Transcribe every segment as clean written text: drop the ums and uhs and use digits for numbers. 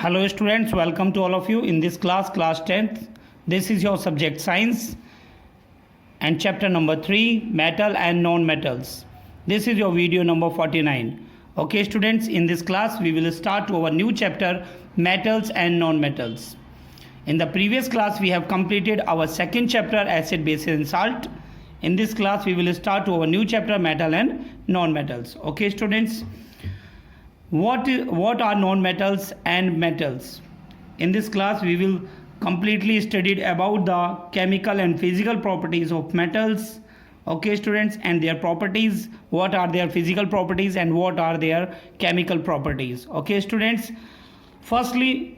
Hello students, welcome to all of you in this class 10th. This is your subject science and chapter number 3, metal and non-metals. This is your video number 49. Okay students, in this class we will start our new chapter, metals and non-metals. In the previous class we have completed our second chapter, acid, base and salt. In this class we will start our new chapter, metal and non-metals. Okay students. What are non-metals and metals? In this class we will completely studied about the chemical and physical properties of metals. Okay students, and their properties, what are their physical properties and what are their chemical properties. Okay students, firstly,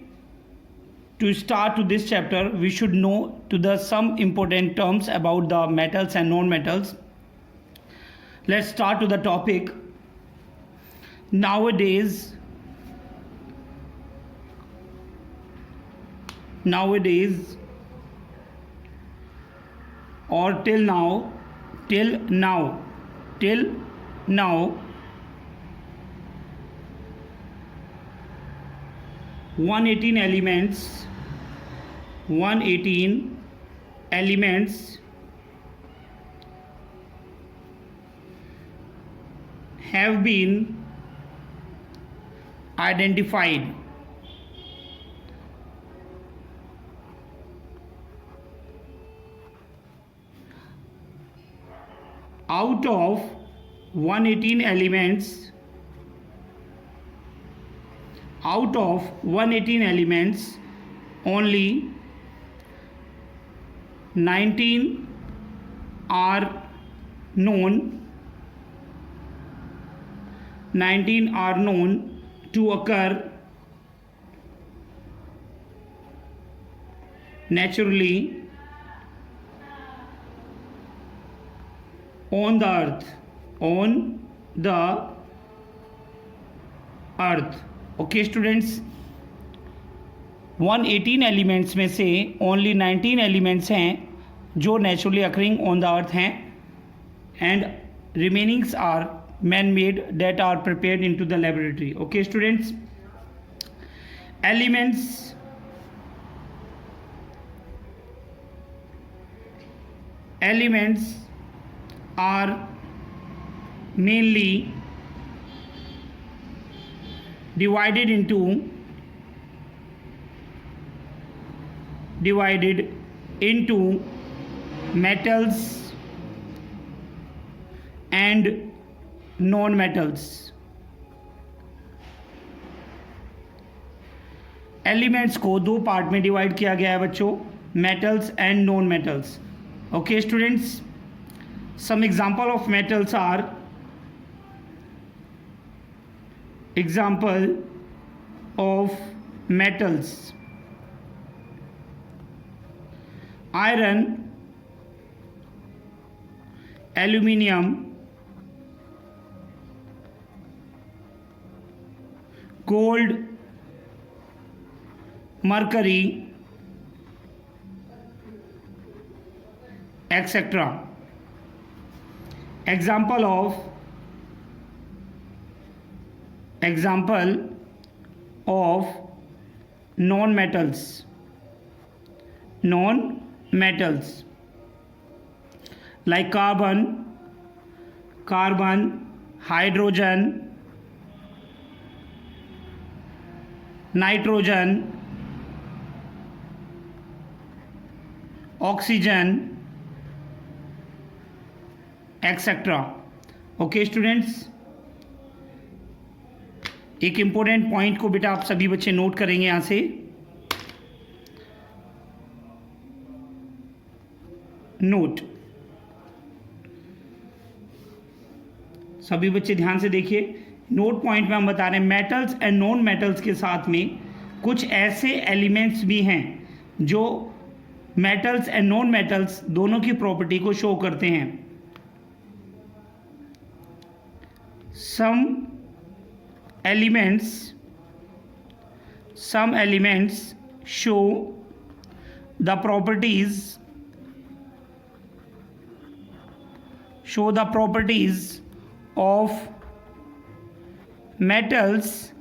to start to this chapter we should know some important terms about the metals and non-metals. Let's start to the topic. Nowadays or till now 118 elements have been identified. Out of 118 elements, only 19 are known to occur naturally on the earth. Okay students, 118 elements में से only 19 elements हैं जो naturally occurring on the earth हैं, and remainings are man made that are prepared into the laboratory. Okay students, elements are mainly divided into metals and non metals. Elements को दो part में divide किया गया है बच्चों, metals and non metals. Okay students, some example of metals are example of metals: iron, aluminium, gold, mercury, etc. Example of non-metals like carbon, hydrogen, nitrogen, oxygen, etc. Okay students, एक important point को बेटा आप सभी बच्चे note करेंगे. यहाँ से note, सभी बच्चे ध्यान से देखिए. नोट पॉइंट में हम बता रहे हैं मेटल्स एंड नॉन मेटल्स के साथ में कुछ ऐसे एलिमेंट्स भी हैं जो मेटल्स एंड नॉन मेटल्स दोनों की प्रॉपर्टी को शो करते हैं. Some elements show the properties of metals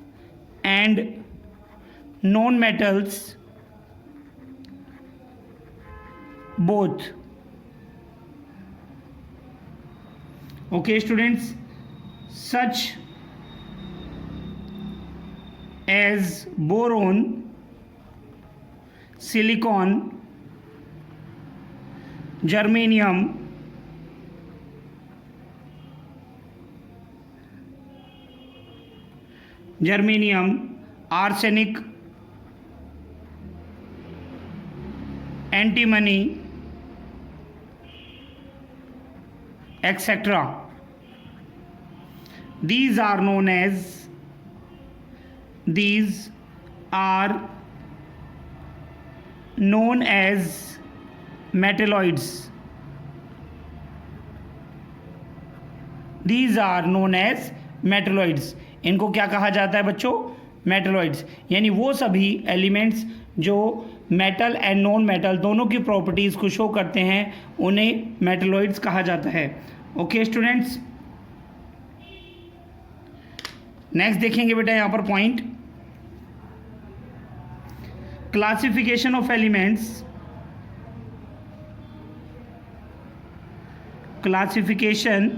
and known metals both. Okay students, such as boron, silicon, germanium, arsenic, antimony, etc. These are known as metalloids. These are known as metalloids. इनको क्या कहा जाता है बच्चों? Metalloids. यानी वो सभी elements जो मेटल एंड नॉन मेटल दोनों की प्रॉपर्टीज़ को शो करते हैं उन्हें मेटलॉइड्स कहा जाता है. ओके स्टूडेंट्स, नेक्स्ट देखेंगे बेटा यहाँ पर point, classification of elements. Classification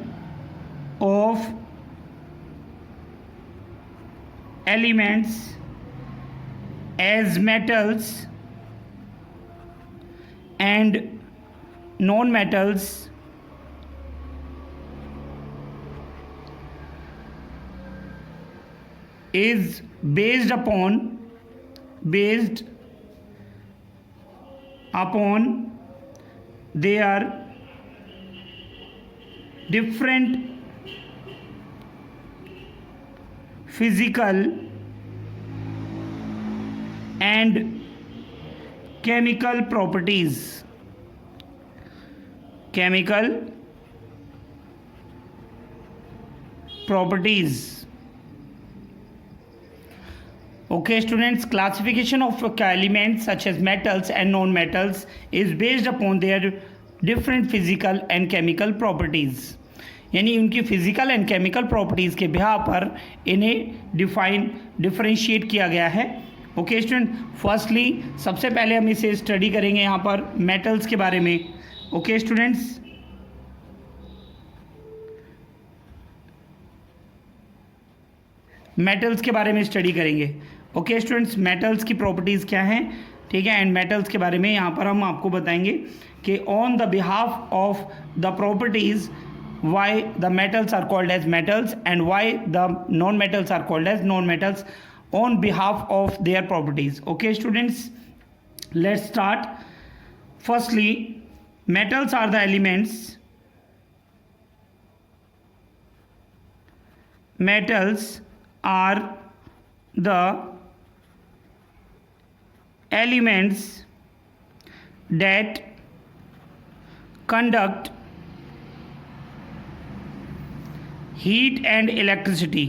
of elements as metals and non-metals is based upon their different physical and chemical properties. Okay students, classification of elements such as metals and non-metals is based upon their different physical and chemical properties. यानी उनकी physical and chemical properties के बिहार पर इन्हें differentiate किया गया है. Okay student, firstly सबसे पहले हम इसे स्टडी करेंगे यहाँ पर मेटल्स के बारे में. ओके स्टूडेंट्स, मेटल्स के बारे में स्टडी करेंगे. ओके स्टूडेंट्स, मेटल्स की प्रॉपर्टीज़ क्या हैं, ठीक है, एंड मेटल्स के बारे में यहाँ पर हम आपको बताएंगे कि on the behalf of the properties why the metals are called as metals and why the non-metals are called as non-metals on behalf of their properties. Okay students, let's start. Firstly, metals are the elements. Metals are the elements that conduct heat and electricity.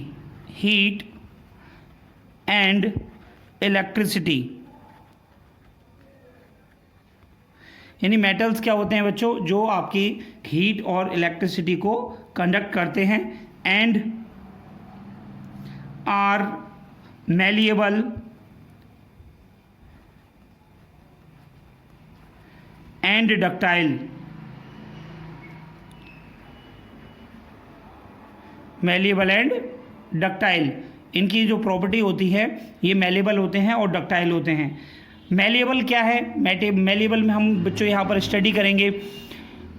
यानी metals क्या होते हैं बच्चों? जो आपकी heat और electricity को conduct करते हैं and are malleable and ductile. Malleable and ductile, इनकी जो प्रॉपर्टी होती है ये मैलिएबल होते हैं और डक्टाइल होते हैं. मैलिएबल क्या है? मैलिएबल में हम बच्चों यहाँ पर स्टडी करेंगे,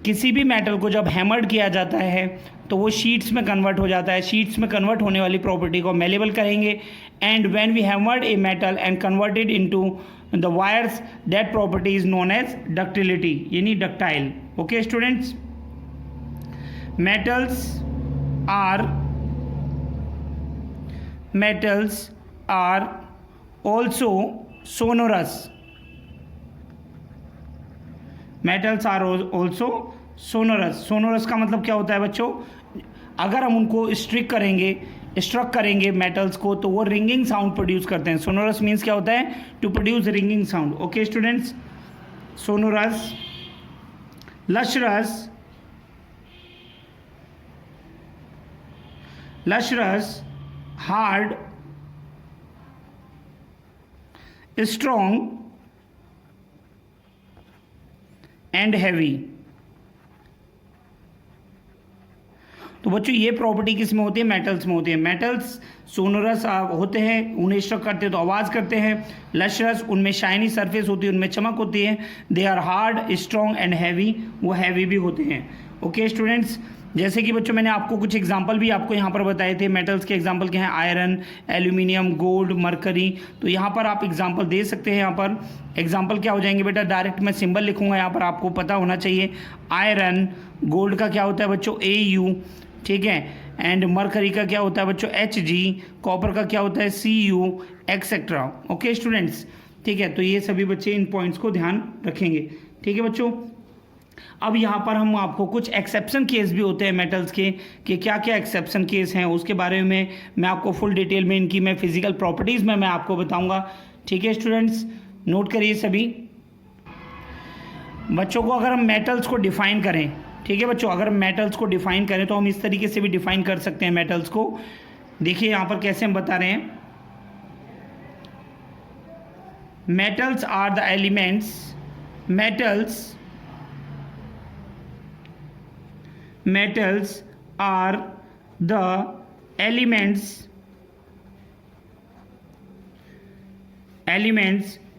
किसी भी मेटल को जब हैमर्ड किया जाता है तो वो शीट्स में कन्वर्ट हो जाता है. शीट्स में कन्वर्ट होने वाली प्रॉपर्टी को मैलिएबल करेंगे. And when we hammered a metal and converted into the wires, that property is known as ductility, यानी ductile. Okay students, metals are also sonorous. Metals are also sonorous. Sonorous का मतलब क्या होता है बच्चों? अगर हम उनको स्ट्रक करेंगे मेटल्स को तो वो रिंगिंग साउंड प्रोड्यूस करते हैं. सोनोरस मीन्स क्या होता है? To produce ringing sound. Okay students, sonorous, lustrous, hard, strong and heavy. तो बच्चों ये प्रॉपर्टी किस में होती है? मेटल्स में होती है। मेटल्स सोनोरस होते हैं, उन्हें स्ट्रक करते हैं तो आवाज़ करते हैं। लशरस, उनमें शाइनी सरफेस होती है, उनमें चमक होती है। They are hard, strong and heavy, वो हैवी भी होते हैं। ओके स्टूडेंट्स, जैसे कि बच्चों मैंने आपको कुछ एग्जांपल भी आपको यहाँ पर बताए थे। मेटल्स के एग्जांपल क्या हैं? Iron, aluminium, gold, mercury. तो यहाँ पर आप एग्जांपल दे सकते हैं। यहाँ पर एग्जांपल क्या हो जाएंगे बेटा? डायरेक्ट मैं सिंबल लिखूंगा, यहाँ पर आपको पता होना चाहिए। आयरन, गोल्ड का क्या होता है बच्चों? AU, ठीक है। एंड मरकरी का क्या होता है बच्चों? HG। कॉपर का क्या होता है? CU, etcetera. ओके स्टूडेंट्स, ठीक है। तो ये सभी बच्चे इन पॉइंट्स को ध्यान रखेंगे, ठीक है बच्चों। अब यहाँ पर हम आपको कुछ एक्सेप्शन केस भी होते हैं मेटल्स के, कि क्या क्या एक्सेप्शन केस हैं उसके बारे में मैं आपको फुल डिटेल में इनकी मैं फिजिकल प्रॉपर्टीज़ में मैं आपको बताऊंगा, ठीक है स्टूडेंट्स। नोट करिए सभी बच्चों को। अगर हम मेटल्स को डिफाइन करें, ठीक है बच्चों, अगर मेटल्स को डिफाइन करें तो हम इस तरीके से भी डिफाइन कर सकते हैं मेटल्स को। देखिए यहाँ पर कैसे हम बता रहे हैं। Metals are the elements, metals are the elements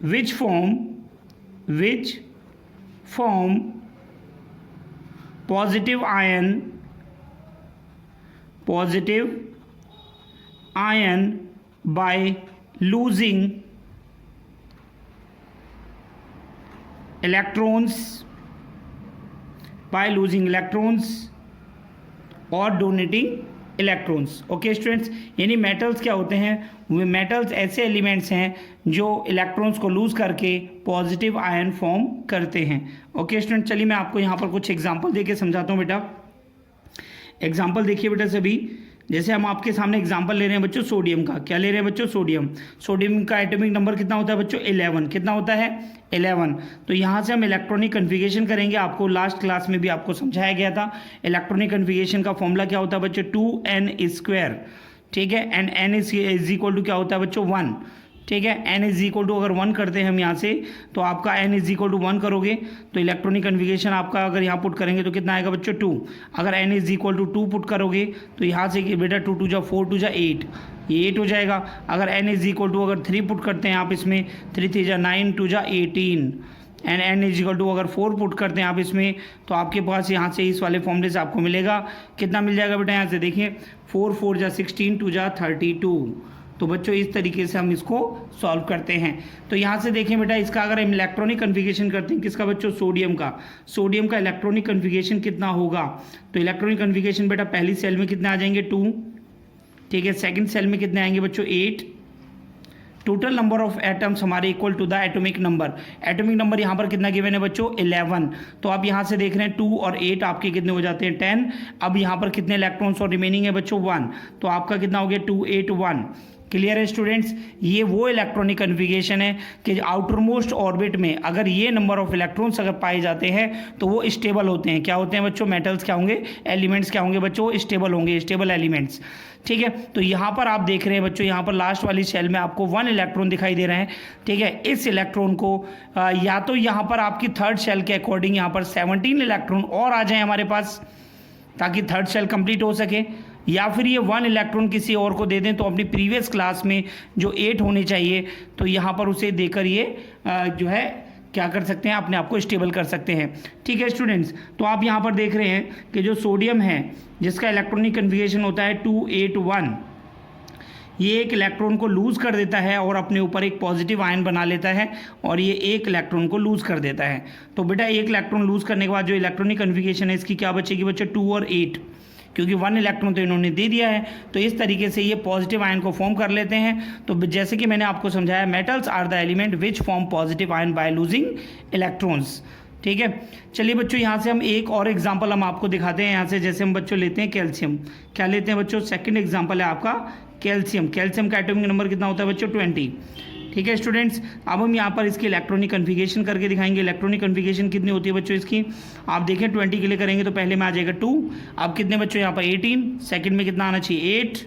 which form positive ion by losing electrons और डोनेटिंग इलेक्ट्रॉन्स। ओके स्टूडेंट्स, यानी मेटल्स क्या होते हैं? मेटल्स ऐसे एलिमेंट्स हैं जो इलेक्ट्रॉन्स को लूज करके पॉजिटिव आयन फॉर्म करते हैं। ओके स्टूडेंट, चलिए मैं आपको यहाँ पर कुछ एग्जांपल देके समझाता हूँ बेटा। एग्जांपल देखिए बेटा सभी। जैसे हम आपके सामने एग्जांपल ले रहे हैं बच्चों सोडियम का। क्या ले रहे हैं बच्चों? सोडियम का एटॉमिक नंबर कितना होता है बच्चों? 11। कितना होता है? 11। तो यहाँ से हम इलेक्ट्रॉनिक कन्फिगरेशन करेंगे। आपको लास्ट क्लास में भी आपको समझाया गया था। इलेक्ट्रॉनिक कन्फिगरेशन का फॉर्मूला क्या होता है बच्चों? 2n², ठीक है। And n is equal to क्या होता है बच्चों? 1, ठीक है। n इज इक्वल टू अगर 1 करते हैं हम यहाँ से, तो आपका n इज इक्वल टू 1 करोगे तो इलेक्ट्रॉनिक कन्फिगरेशन आपका अगर यहाँ पुट करेंगे तो कितना आएगा बच्चों? 2। अगर n is equal to 2 put करोगे तो यहाँ से बेटा 2 2 जा 4 2 जा 8, ये 8 हो जाएगा। अगर n इज इक्वल टू अगर 3 पुट करते हैं आप इसमें, 3 3 जा 9 2 जा 18, and n is equal to अगर 4 पुट करते हैं आप इसमें, तो आपके पास यहाँ से इस वाले फॉर्मूले से आपको मिलेगा। कितना मिल जाएगा बेटा? यहाँ से देखिए 4 4 जा 16 2 जा 32। तो बच्चों इस तरीके से हम इसको सॉल्व करते हैं। तो यहाँ से देखें बेटा, इसका अगर हम इलेक्ट्रॉनिक कन्फिगरेशन करते हैं, किसका बच्चों? सोडियम का इलेक्ट्रॉनिक कन्फिगरेशन कितना होगा? तो इलेक्ट्रॉनिक कन्फिगरेशन बेटा पहली सेल में कितने आ जाएंगे? 2, ठीक है। सेकंड सेल में कितने आएंगे बच्चों? 8। टोटल नंबर ऑफ एटम्स हमारे equal to the atomic number यहाँ पर कितना गिवन है बच्चों? 11। तो आप यहाँ से देख रहे हैं 2 और 8 आपके कितने हो जाते हैं? 10। अब यहाँ पर कितने इलेक्ट्रॉन्स और रिमेनिंग है बच्चों? 1। तो आपका कितना हो गया? 2 8 1। क्लियर है स्टूडेंट्स? ये वो इलेक्ट्रॉनिक कन्फिगरेशन है कि आउटर मोस्ट ऑर्बिट में अगर ये नंबर ऑफ इलेक्ट्रॉन्स अगर पाए जाते हैं तो वो स्टेबल होते हैं। क्या होते हैं बच्चों? मेटल्स क्या होंगे? एलिमेंट्स क्या होंगे बच्चों? स्टेबल होंगे, स्टेबल एलिमेंट्स, ठीक है। तो यहाँ पर आप देख रहे हैं बच्चों, यहाँ पर लास्ट वाली सेल में आपको 1 इलेक्ट्रॉन दिखाई दे रहे हैं, ठीक है। इस इलेक्ट्रॉन को या तो यहाँ पर आपकी थर्ड सेल के अकॉर्डिंग यहाँ पर 17 इलेक्ट्रॉन और आ जाए हमारे पास, ताकि थर्ड सेल कंप्लीट हो सके, या फिर ये 1 इलेक्ट्रॉन किसी और को दे दें। तो अपनी प्रीवियस क्लास में जो 8 होने चाहिए तो यहाँ पर उसे देकर ये जो है क्या कर सकते हैं? अपने आप को स्टेबल कर सकते हैं, ठीक है स्टूडेंट्स। तो आप यहाँ पर देख रहे हैं कि जो सोडियम है जिसका इलेक्ट्रॉनिक कन्फिगरेशन होता है 281, ये एक इलेक्ट्रॉन को लूज़ कर देता है और अपने ऊपर एक पॉजिटिव आयन बना लेता है, और ये एक इलेक्ट्रॉन को लूज़ कर देता है। तो बेटा एक इलेक्ट्रॉन लूज़ करने के बाद जो इलेक्ट्रॉनिक कन्फिगरेशन है इसकी क्या बचेगी बच्चे? 2 और 8, क्योंकि 1 इलेक्ट्रॉन तो इन्होंने दे दिया है। तो इस तरीके से ये पॉजिटिव आयन को फॉर्म कर लेते हैं। तो जैसे कि मैंने आपको समझाया, metals are the element which form positive ion by losing electrons, ठीक है। चलिए बच्चों यहाँ से हम एक और एग्जांपल हम आपको दिखाते हैं। यहाँ से जैसे हम बच्चों लेते हैं कैल्शियम। क्या लेते हैं बच्चों? सेकंड एग्जांपल है आपका कैल्शियम। कैल्शियम का एटॉमिक नंबर कितना होता है बच्चों? 20, ठीक है स्टूडेंट्स। अब हम यहाँ पर इसकी इलेक्ट्रॉनिक कन्फिगरेशन करके दिखाएंगे। इलेक्ट्रॉनिक कन्फिगरेशन कितनी होती है बच्चों इसकी? आप देखें 20 के लिए करेंगे तो पहले में आ जाएगा 2। अब कितने बच्चों यहाँ पर? 18। सेकंड में कितना आना चाहिए? 8,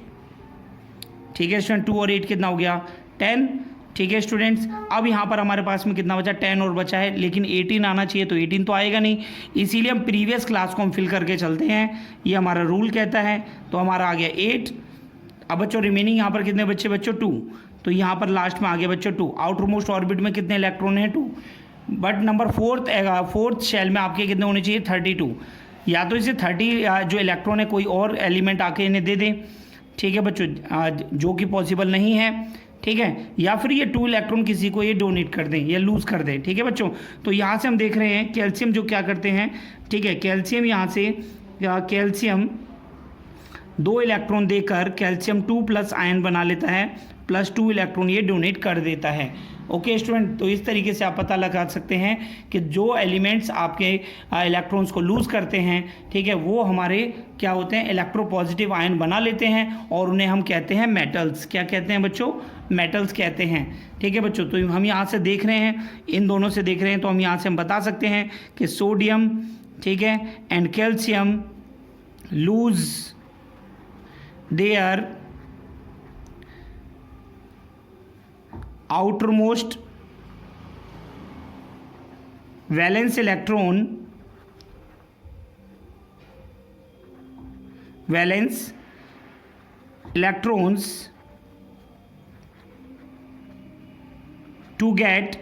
ठीक है स्टूडेंट। 2 और 8 कितना हो गया? 10। ठीक है स्टूडेंट्स, अब यहाँ पर हमारे पास में कितना बचा, 10 और बचा है, लेकिन 18 आना चाहिए, तो 18 तो आएगा नहीं, इसीलिए हम प्रीवियस क्लास को हम फिल करके चलते हैं, ये हमारा रूल कहता है। तो हमारा आ गया 8। अब बच्चों रिमेनिंग यहाँ पर कितने बच्चे, बच्चों 2, तो यहाँ पर लास्ट में आ गया बच्चों 2। आउटर मोस्ट ऑर्बिट में कितने इलेक्ट्रॉन हैं, 2। बट नंबर फोर्थ शेल में आपके कितने होने चाहिए, 32। या तो इसे 30 जो इलेक्ट्रॉन है कोई और एलिमेंट आके इन्हें दे दें, ठीक है बच्चों, जो कि पॉसिबल नहीं है, ठीक है, या फिर ये 2 इलेक्ट्रॉन किसी को ये डोनेट कर दें या लूज़ कर दें, ठीक है बच्चों। तो यहाँ से हम देख रहे हैं कैल्शियम जो क्या करते हैं, ठीक है, कैल्शियम यहाँ से कैल्शियम 2 इलेक्ट्रॉन देकर कैल्शियम 2+ आयन बना लेता है, +2 इलेक्ट्रॉन ये डोनेट कर देता है। ओके स्टूडेंट, तो इस तरीके से आप पता लगा सकते हैं कि जो एलिमेंट्स आपके इलेक्ट्रॉन्स को लूज़ करते हैं, ठीक है, वो हमारे क्या होते हैं, इलेक्ट्रोपॉजिटिव आयन बना लेते हैं, और उन्हें हम कहते हैं मेटल्स। क्या कहते हैं बच्चों, मेटल्स कहते हैं, ठीक है बच्चों। तो हम यहाँ से देख रहे हैं, इन दोनों से देख रहे हैं, तो हम यहाँ से हम बता सकते हैं कि सोडियम, ठीक है, and calcium lose their outermost valence electrons to get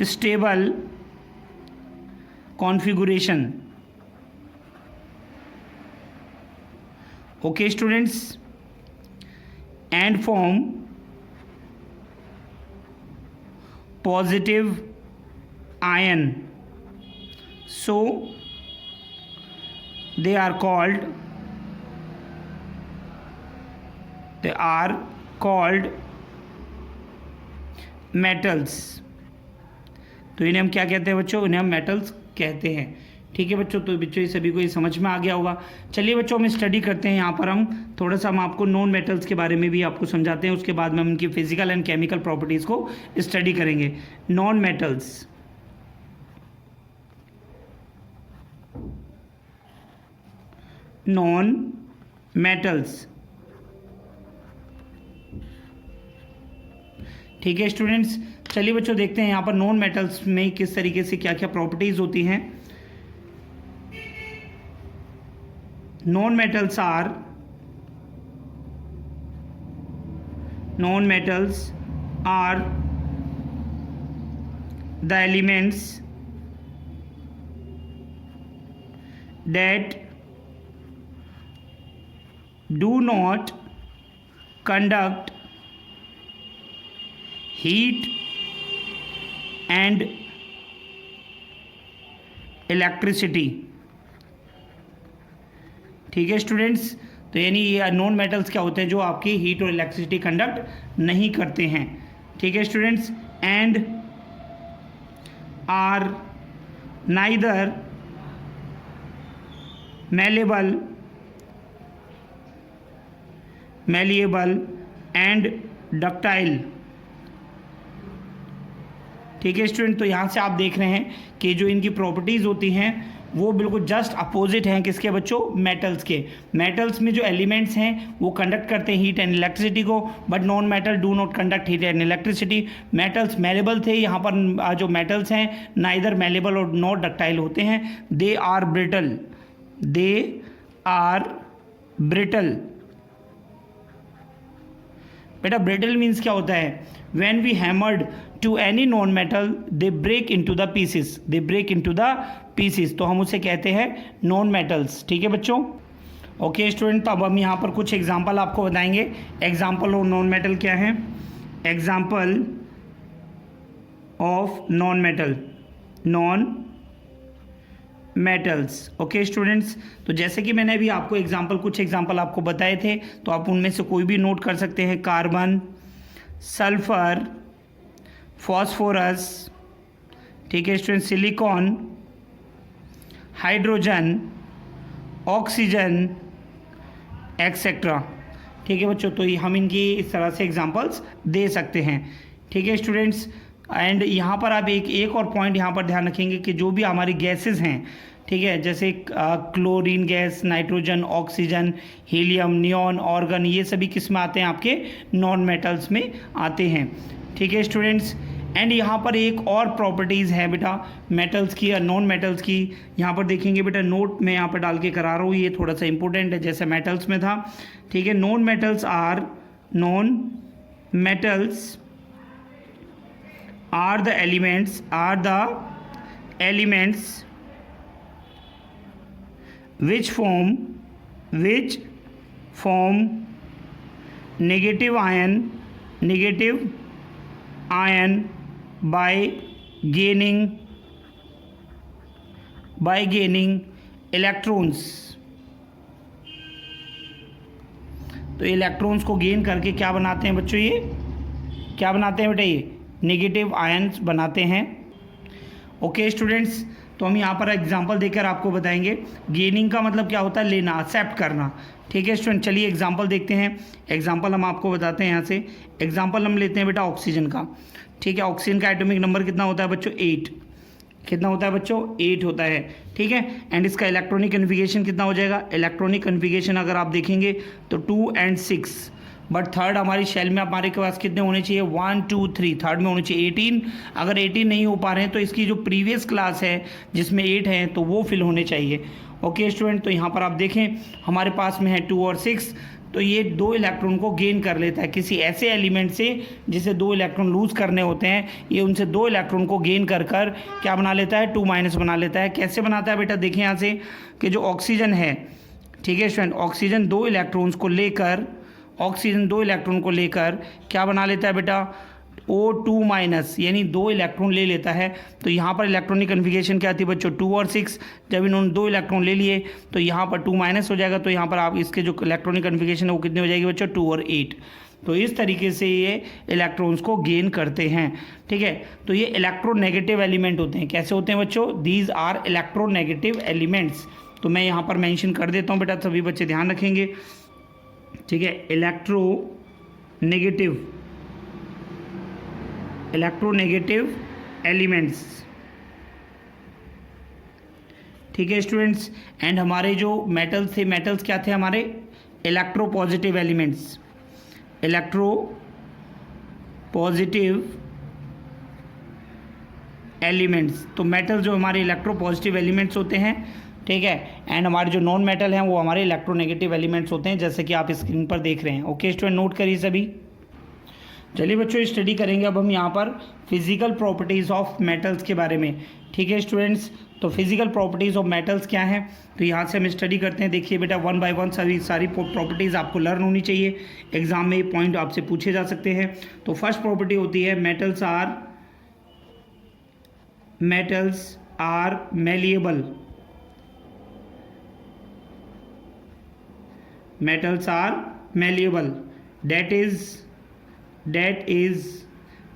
stable configuration. Okay students, and form positive ion, so they are called metals। तो इन्हें हम क्या कहते हैं बच्चों, इन्हें हम मेटल्स कहते हैं, ठीक है बच्चों। तो बच्चों ये सभी को ये समझ में आ गया होगा। चलिए बच्चों हम स्टडी करते हैं, यहाँ पर हम थोड़ा सा हम आपको नॉन मेटल्स के बारे में भी आपको समझाते हैं, उसके बाद में हम उनकी फिजिकल एंड केमिकल प्रॉपर्टीज़ को स्टडी करेंगे। नॉन मेटल्स, ठीक है स्टूडेंट्स। चलिए बच्चों देखते हैं यहाँ पर नॉन मेटल्स में किस तरीके से क्या क्या प्रॉपर्टीज़ होती हैं। Non-metals are the elements that do not conduct heat and electricity, ठीक है स्टूडेंट्स। तो यानी ये नॉन मेटल्स क्या होते हैं, जो आपकी हीट और इलेक्ट्रिसिटी कंडक्ट नहीं करते हैं, ठीक है students. And are neither malleable and ductile, ठीक है स्टूडेंट। तो यहाँ से आप देख रहे हैं कि जो इनकी प्रॉपर्टीज़ होती हैं वो बिल्कुल जस्ट अपोजिट हैं किसके बच्चों, मेटल्स के। मेटल्स में जो एलिमेंट्स हैं वो कंडक्ट करते हैं हीट एंड इलेक्ट्रिसिटी को, but non metal do not conduct heat and electricity. Metals malleable थे, यहाँ पर जो मेटल्स हैं नाइदर मेलेबल और नॉट डक्टाइल होते हैं। They are brittle. बेटा ब्रिटल मीन्स क्या होता है, when we hammered to any non metal they break into the pieces, तो हम उसे कहते हैं नॉन मेटल्स, ठीक है बच्चों। ओके स्टूडेंट, तो अब हम यहाँ पर कुछ एग्जांपल आपको बताएंगे। एग्जांपल ऑफ नॉन मेटल क्या है, example of non metals. Okay students, तो जैसे कि मैंने अभी आपको कुछ एग्जांपल आपको बताए थे, तो आप उनमें से कोई भी नोट कर सकते हैं। कार्बन, सल्फर, फॉस्फोरस, ठीक है student, silicon, hydrogen, oxygen, etcetera, ठीक है बच्चों। तो हम इनकी इस तरह से एग्जांपल्स दे सकते हैं, ठीक है स्टूडेंट्स। एंड यहाँ पर आप एक और पॉइंट यहाँ पर ध्यान रखेंगे कि जो भी हमारी गैसेस हैं, ठीक है, जैसे chlorine gas, nitrogen, oxygen, helium, neon, organ, ये सभी किस में आते हैं, आपके नॉन मेटल्स में आते हैं। ठीक है स्टूडेंट्स, एंड यहाँ पर एक और प्रॉपर्टीज़ है बेटा मेटल्स की या नॉन मेटल्स की, यहाँ पर देखेंगे बेटा, नोट में यहाँ पर डाल के करा रहा हूँ, ये थोड़ा सा इंपॉर्टेंट है जैसे मेटल्स में था। ठीक है, non metals are the elements which form negative ion by gaining electrons। तो इलेक्ट्रॉन्स को गेन करके क्या बनाते हैं बच्चों, ये क्या बनाते हैं बेटा, ये नेगेटिव आयन्स बनाते हैं। ओके स्टूडेंट्स, तो हम यहाँ पर एग्जाम्पल देकर आपको बताएंगे। गेनिंग का मतलब क्या होता है, लेना, एक्सेप्ट करना। ठीक है स्टूडेंट, चलिए एग्जाम्पल देखते हैं। एग्जाम्पल हम आपको बताते हैं यहाँ से। एग्जाम्पल हम लेते हैं बेटा ऑक्सीजन का। ठीक है, ऑक्सीजन का एटॉमिक नंबर कितना होता है बच्चों, 8। कितना होता है बच्चों, 8 होता है। ठीक है, एंड इसका इलेक्ट्रॉनिक कन्फिगरेशन कितना हो जाएगा, इलेक्ट्रॉनिक कन्फिगरेशन अगर आप देखेंगे तो 2 और 6, बट थर्ड हमारी शेल में हमारे पास कितने होने चाहिए, 1 2 3, थर्ड में होने चाहिए 18। अगर 18 नहीं हो पा रहे हैं तो इसकी जो प्रीवियस क्लास है जिसमें 8 है तो वो फिल होने चाहिए। ओके स्टूडेंट, तो यहाँ पर आप देखें हमारे पास में है 2 और 6, तो ये 2 इलेक्ट्रॉन को गेन कर लेता है किसी ऐसे एलिमेंट से जिसे 2 इलेक्ट्रॉन लूज करने होते हैं। ये उनसे 2 इलेक्ट्रॉन को गेन कर क्या बना लेता है, 2- बना लेता है। कैसे बनाता है बेटा, देखिए यहाँ से कि जो ऑक्सीजन है, ठीक है स्टूडेंट, ऑक्सीजन 2 इलेक्ट्रॉन्स को लेकर क्या बना लेता है बेटा, O2- यानी 2 इलेक्ट्रॉन ले लेता है। तो यहाँ पर इलेक्ट्रॉनिक कन्फिगरेशन क्या थी बच्चों, 2 और 6। जब इन्होंने 2 इलेक्ट्रॉन ले लिए तो यहाँ पर 2- हो जाएगा, तो यहाँ पर आप इसके जो इलेक्ट्रॉनिक कन्फिगरेशन है वो कितनी हो जाएगी बच्चों, 2 और 8। तो इस तरीके से ये इलेक्ट्रॉन्स को गेन करते हैं। ठीक है, तो ये इलेक्ट्रोनेगेटिव एलिमेंट होते हैं। कैसे होते हैं बच्चों, दीज आर इलेक्ट्रोनेगेटिव एलिमेंट्स। तो मैं यहाँ पर मेंशन कर देता हूँ बेटा, सभी बच्चे ध्यान रखेंगे। ठीक है, इलेक्ट्रोनेगेटिव एलिमेंट्स। ठीक है स्टूडेंट्स, एंड हमारे जो मेटल्स थे, मेटल्स क्या थे हमारे, इलेक्ट्रोपॉजिटिव एलिमेंट्स। तो मेटल जो हमारे इलेक्ट्रोपॉजिटिव एलिमेंट्स होते हैं। ठीक है, एंड हमारे जो नॉन मेटल हैं वो हमारे इलेक्ट्रोनेगेटिव एलिमेंट्स होते हैं, जैसे कि आप स्क्रीन पर देख रहे हैं। ओके स्टूडेंट, नोट करिए सभी। चलिए बच्चों, स्टडी करेंगे अब हम यहाँ पर फिजिकल प्रॉपर्टीज़ ऑफ मेटल्स के बारे में। ठीक है स्टूडेंट्स, तो फिजिकल प्रॉपर्टीज़ ऑफ मेटल्स क्या हैं, तो यहाँ से हम स्टडी करते हैं। देखिए बेटा, 1 बाय 1 सारी प्रॉपर्टीज़ आपको लर्न होनी चाहिए। एग्जाम में ये पॉइंट आपसे पूछे जा सकते हैं। तो फर्स्ट प्रॉपर्टी होती है metals are malleable. metals are malleable, that is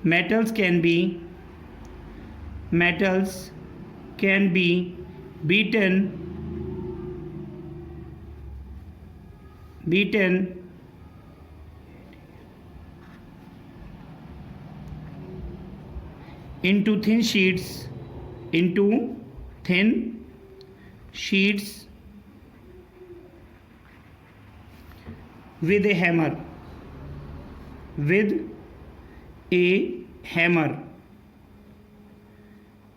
metals can be beaten into thin sheets with a hammer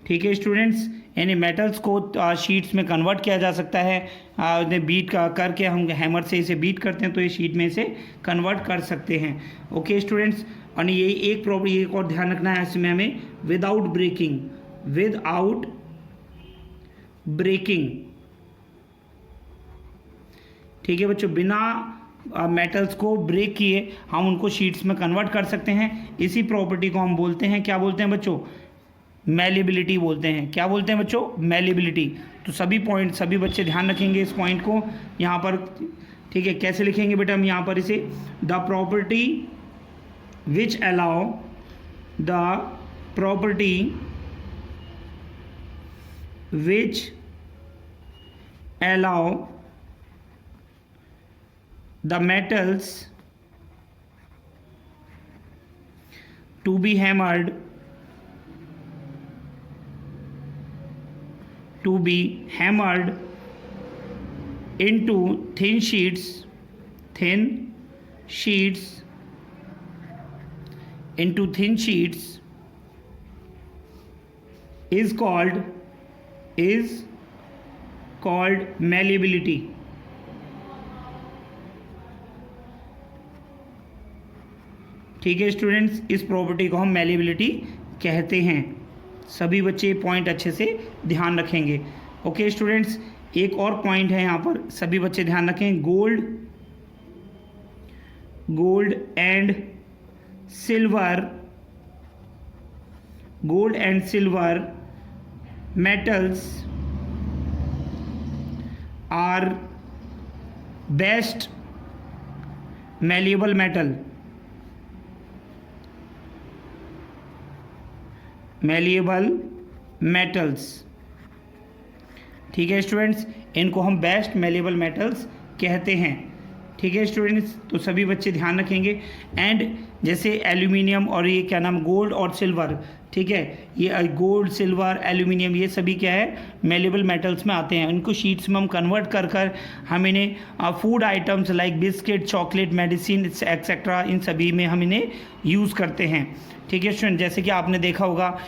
ठीक है स्टूडेंट्स, यानी मेटल्स को शीट्स में कन्वर्ट किया जा सकता है। उन्हें बीट करके हम हैमर से इसे बीट करते हैं तो ये शीट में इसे कन्वर्ट कर सकते हैं। ओके स्टूडेंट्स, और ये एक प्रॉपर्टी एक और ध्यान रखना है इसमें हमें, विदाउट ब्रेकिंग। ठीक है बच्चों, बिना मेटल्स को ब्रेक किए हम उनको शीट्स में कन्वर्ट कर सकते हैं। इसी प्रॉपर्टी को हम बोलते हैं, क्या बोलते हैं बच्चों, मैलिबिलिटी बोलते हैं। क्या बोलते हैं बच्चों, मैलिबिलिटी। तो सभी बच्चे ध्यान रखेंगे इस पॉइंट को यहाँ पर। ठीक है, कैसे लिखेंगे बेटा हम यहाँ पर इसे, the property which allow the metals to be hammered to be hammered into thin sheets is called malleability. ठीक है स्टूडेंट्स, इस प्रॉपर्टी को हम मैलिबिलिटी कहते हैं। सभी बच्चे पॉइंट अच्छे से ध्यान रखेंगे। ओके स्टूडेंट्स, एक और पॉइंट है यहाँ पर, सभी बच्चे ध्यान रखें। Gold and silver metals are best malleable metals। ठीक है स्टूडेंट्स, इनको हम बेस्ट मैलिएबल मेटल्स कहते हैं। ठीक है स्टूडेंट्स, तो सभी बच्चे ध्यान रखेंगे। एंड जैसे एल्यूमिनियम और ये क्या नाम, गोल्ड और सिल्वर, ठीक है, ये गोल्ड, सिल्वर, एल्यूमिनियम, ये सभी क्या है, मेलेबल मेटल्स में आते हैं। इनको शीट्स में हम कन्वर्ट कर हम इन्हें food items like biscuit, chocolate, medicine etcetera, इन सभी में हम इन्हें यूज़ करते हैं। ठीक है स्टूडेंट, जैसे कि आपने देखा होगा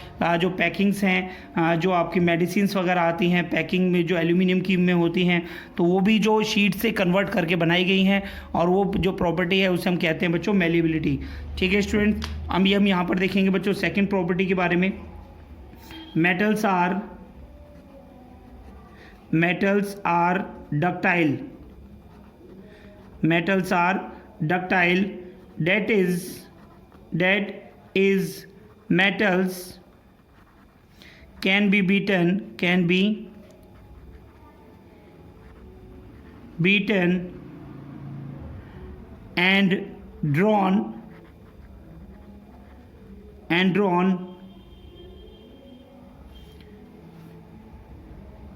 जो पैकिंग्स हैं, जो आपकी मेडिसिन्स वगैरह आती हैं पैकिंग में, जो एल्यूमिनियम की में होती हैं, तो वो भी जो शीट से कन्वर्ट करके बनाई गई हैं, और वो जो प्रॉपर्टी है उसे हम कहते हैं बच्चों मैलिएबिलिटी। ठीक है स्टूडेंट, हम यहाँ पर देखेंगे बच्चों सेकंड प्रॉपर्टी के बारे में। Metals are ductile, that is metals can be beaten and drawn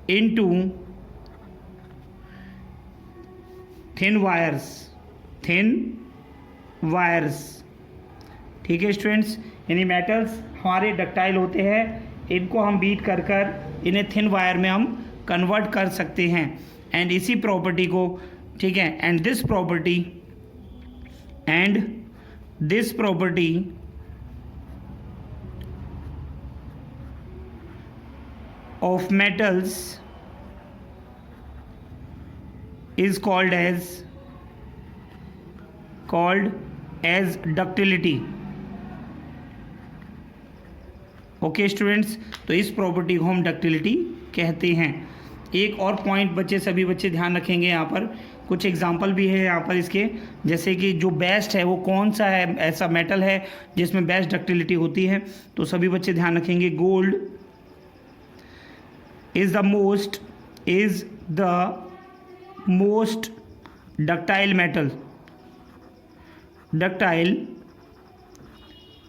into thin wires। ठीक है स्टूडेंट्स, यानी मेटल्स हमारे डक्टाइल होते हैं, इनको हम बीट कर इन्हें थिन वायर में हम कन्वर्ट कर सकते हैं। एंड इसी प्रॉपर्टी को, ठीक है, and this property of metals is called as ductility। Okay students, तो इस प्रॉपर्टी को हम डक्टिलिटी कहते हैं। एक और पॉइंट बच्चे, सभी बच्चे ध्यान रखेंगे, यहाँ पर कुछ एग्जांपल भी है यहाँ पर इसके, जैसे कि जो बेस्ट है वो कौन सा है, ऐसा मेटल है जिसमें बेस्ट डक्टिलिटी होती है, तो सभी बच्चे ध्यान रखेंगे। Gold is the most ductile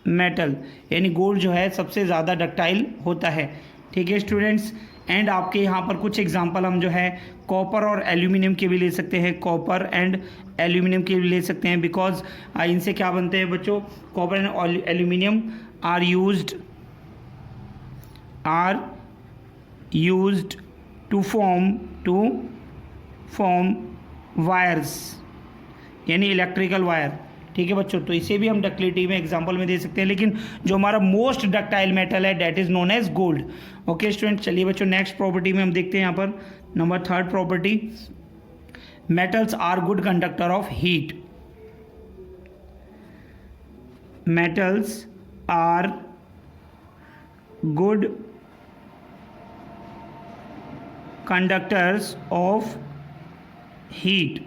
metal, यानी गोल्ड जो है सबसे ज़्यादा डक्टाइल होता है। ठीक है स्टूडेंट्स, एंड आपके यहाँ पर कुछ एग्जांपल हम जो है कॉपर और एल्यूमिनियम के भी ले सकते हैं, कॉपर एंड एल्यूमिनियम के भी ले सकते हैं, बिकॉज इनसे क्या बनते हैं बच्चों, copper and aluminium are used to form wires, यानी इलेक्ट्रिकल वायर। ठीक है बच्चों, तो इसे भी हम डक्टिलिटी में एग्जांपल में दे सकते हैं, लेकिन जो हमारा मोस्ट डक्टाइल मेटल है that is known as gold. Okay student, चलिए बच्चों नेक्स्ट प्रॉपर्टी में हम देखते हैं यहाँ पर number third property, metals are good conductor of heat. Metals are good conductors of heat.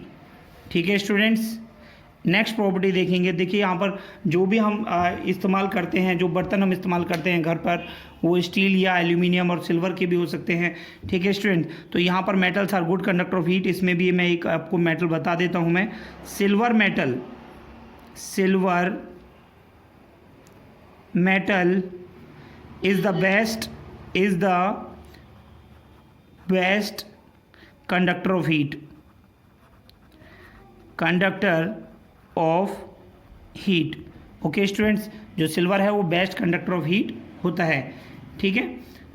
ठीक है स्टूडेंट्स, नेक्स्ट प्रॉपर्टी देखेंगे। देखिए यहाँ पर जो भी हम इस्तेमाल करते हैं, जो बर्तन हम इस्तेमाल करते हैं घर पर, वो स्टील या एल्यूमिनियम और सिल्वर के भी हो सकते हैं। ठीक है स्टूडेंट, तो यहाँ पर metals are good conductor of heat, इसमें भी मैं एक आपको मेटल बता देता हूँ मैं। Silver metal is the best conductor of heat. Okay students, जो सिल्वर है वो बेस्ट कंडक्टर ऑफ हीट होता है। ठीक है,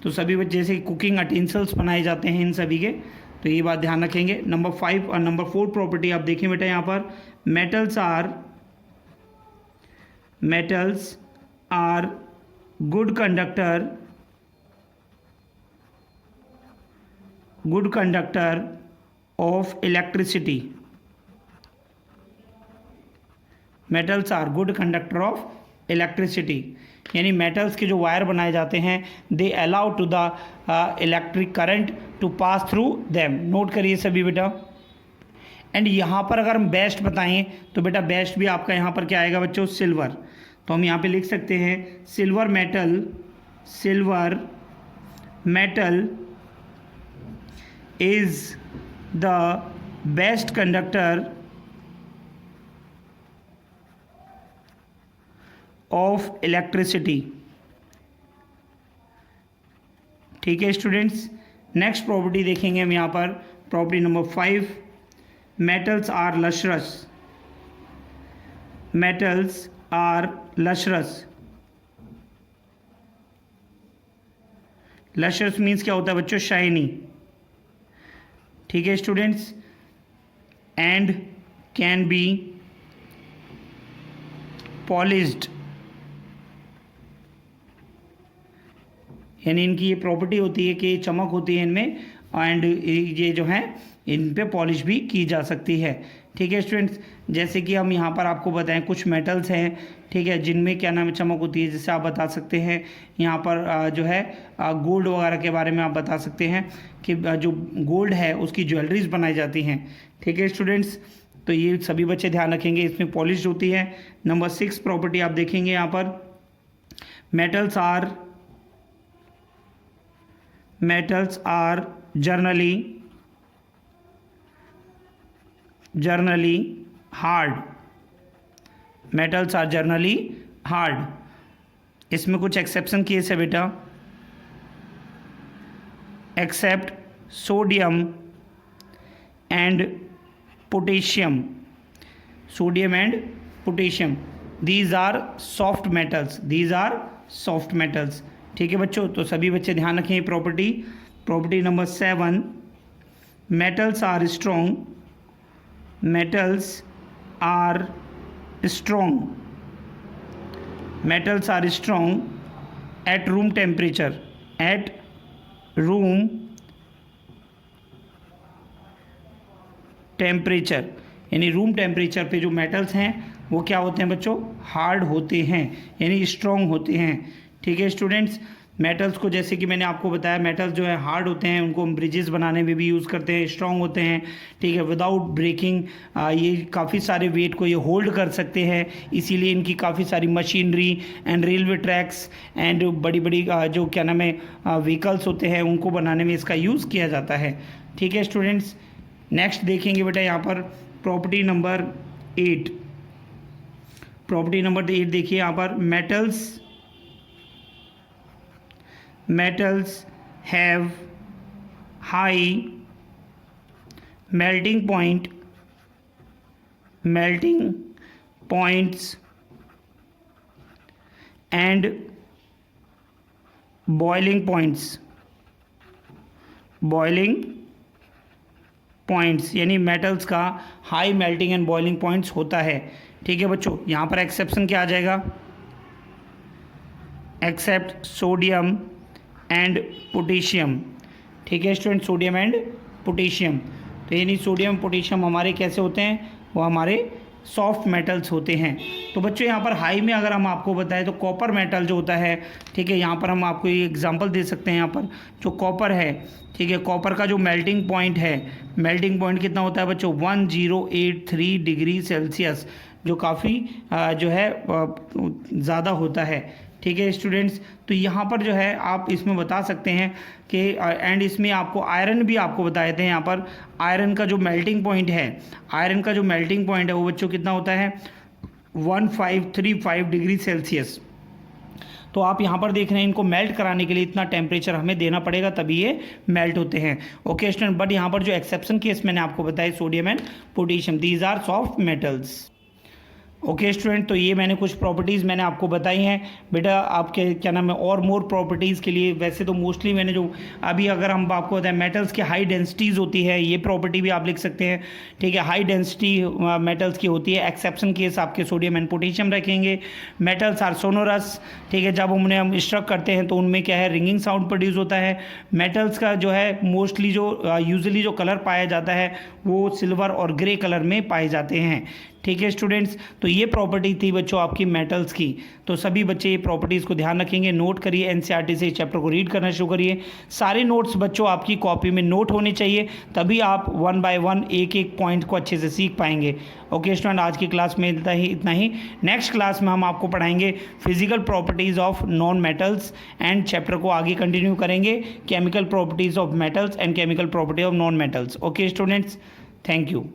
तो सभी बच्चे जैसे कुकिंग अटेंसिल्स बनाए जाते हैं इन सभी के, तो ये बात ध्यान रखेंगे। नंबर 5 और नंबर 4 प्रॉपर्टी आप देखें बेटा यहाँ पर, metals are good conductor of electricity. Metals are good conductor of electricity, यानी मेटल्स के जो वायर बनाए जाते हैं, they allow to the electric current to pass through them. Note करिए सभी बेटा। एंड यहाँ पर अगर हम बेस्ट बताएं तो बेटा बेस्ट भी आपका यहाँ पर क्या आएगा बच्चों, सिल्वर। तो हम यहाँ पे लिख सकते हैं silver metal is the best conductor of electricity. ठीक है स्टूडेंट्स, नेक्स्ट प्रॉपर्टी देखेंगे हम यहाँ पर, property number 5, metals are lustrous. Lustrous means क्या होता है बच्चों, शाइनी। ठीक है students, and can be polished, यानी इनकी ये प्रॉपर्टी होती है कि चमक होती है इनमें, एंड ये जो है इन पे पॉलिश भी की जा सकती है। ठीक है स्टूडेंट्स, जैसे कि हम यहाँ पर आपको बताएं कुछ मेटल्स हैं, ठीक है, जिनमें क्या नाम है चमक होती है। जैसे आप बता सकते हैं यहाँ पर जो है गोल्ड वगैरह के बारे में आप बता सकते हैं कि जो गोल्ड है उसकी ज्वेलरीज बनाई जाती हैं। ठीक है स्टूडेंट्स, तो ये सभी बच्चे ध्यान रखेंगे, इसमें पॉलिश होती है। नंबर 6 प्रॉपर्टी आप देखेंगे यहाँ पर, metals are generally hard. Metals are generally hard. इसमें कुछ एक्सेप्शन केस है बेटा, except sodium and potassium. These are soft metals. ठीक है बच्चों, तो सभी बच्चे ध्यान रखें property number 7, metals are strong at room temperature, यानी रूम टेम्परेचर पे जो मेटल्स हैं वो क्या होते हैं बच्चों, हार्ड होते हैं, यानी स्ट्रॉन्ग होते हैं। ठीक है स्टूडेंट्स, मेटल्स को जैसे कि मैंने आपको बताया, मेटल्स जो है हार्ड होते हैं, उनको हम ब्रिजेस बनाने में भी यूज़ करते हैं, स्ट्रॉन्ग होते हैं। ठीक है, विदाउट ब्रेकिंग ये काफ़ी सारे वेट को ये होल्ड कर सकते हैं, इसीलिए इनकी काफ़ी सारी machinery and railway tracks and बड़ी बड़ी जो क्या नाम है व्हीकल्स होते हैं उनको बनाने में इसका यूज़ किया जाता है। ठीक है स्टूडेंट्स, नेक्स्ट देखेंगे बेटा यहाँ पर प्रॉपर्टी नंबर 8 देखिए यहाँ पर, metals have high melting points and boiling points, यानी मेटल्स का high melting and boiling points होता है। ठीक है बच्चों, यहाँ पर एक्सेप्शन क्या आ जाएगा, एक्सेप्ट सोडियम एंड पोटेशियम। ठीक है स्टूडेंट, सोडियम एंड पोटेशियम, तो यानी सोडियम पोटेशियम हमारे कैसे होते हैं, वो हमारे सॉफ्ट मेटल्स होते हैं। तो बच्चों यहाँ पर हाई में अगर हम आपको बताएं तो कॉपर मेटल जो होता है, ठीक है, यहाँ पर हम आपको ये एग्जांपल दे सकते हैं। यहाँ पर जो कॉपर है, ठीक है, कॉपर का जो मेल्टिंग पॉइंट कितना होता है बच्चों, 1083 डिग्री सेल्सियस, जो काफ़ी जो है ज़्यादा होता है। ठीक है स्टूडेंट्स, तो यहाँ पर जो है आप इसमें बता सकते हैं कि एंड इसमें आपको आयरन भी आपको बताए थे। यहाँ पर आयरन का जो मेल्टिंग पॉइंट है वो बच्चों कितना होता है, 1535 डिग्री सेल्सियस। तो आप यहाँ पर देख रहे हैं, इनको मेल्ट कराने के लिए इतना टेम्परेचर हमें देना पड़ेगा, तभी ये मेल्ट होते हैं। ओके स्टूडेंट, बट यहाँ पर जो एक्सेप्शन केस मैंने आपको बताया, sodium and potassium, these are soft metals. Okay student, तो ये मैंने कुछ प्रॉपर्टीज़ मैंने आपको बताई हैं बेटा। आपके क्या नाम है और मोर प्रॉपर्टीज़ के लिए वैसे तो मोस्टली मैंने जो अभी अगर हम आपको बताएं मेटल्स की हाई डेंसिटीज़ होती है, ये प्रॉपर्टी भी आप लिख सकते हैं। ठीक है, हाई डेंसिटी मेटल्स की होती है। एक्सेप्शन केस आपके सोडियम एंड पोटेशियम रखेंगे। Metals are sonorous. ठीक है, जब उन्हें हम स्ट्रक करते हैं तो उनमें क्या है, रिंगिंग साउंड प्रोड्यूस होता है। मेटल्स का जो है मोस्टली जो यूजुअली जो कलर पाया जाता है वो सिल्वर और ग्रे कलर में पाए जाते हैं। ठीक है स्टूडेंट्स, तो ये प्रॉपर्टी थी बच्चों आपकी मेटल्स की। तो सभी बच्चे ये प्रॉपर्टीज़ को ध्यान रखेंगे, नोट करिए, एनसीईआरटी से चैप्टर को रीड करना शुरू करिए। सारे नोट्स बच्चों आपकी कॉपी में नोट होने चाहिए, तभी आप वन बाय वन एक एक पॉइंट को अच्छे से सीख पाएंगे। ओके स्टूडेंट, आज की क्लास में इतना ही। नेक्स्ट क्लास में हम आपको पढ़ाएंगे physical properties of non metals and chapter को आगे कंटिन्यू करेंगे, chemical properties of metals and chemical property of non metals. Okay students, thank you.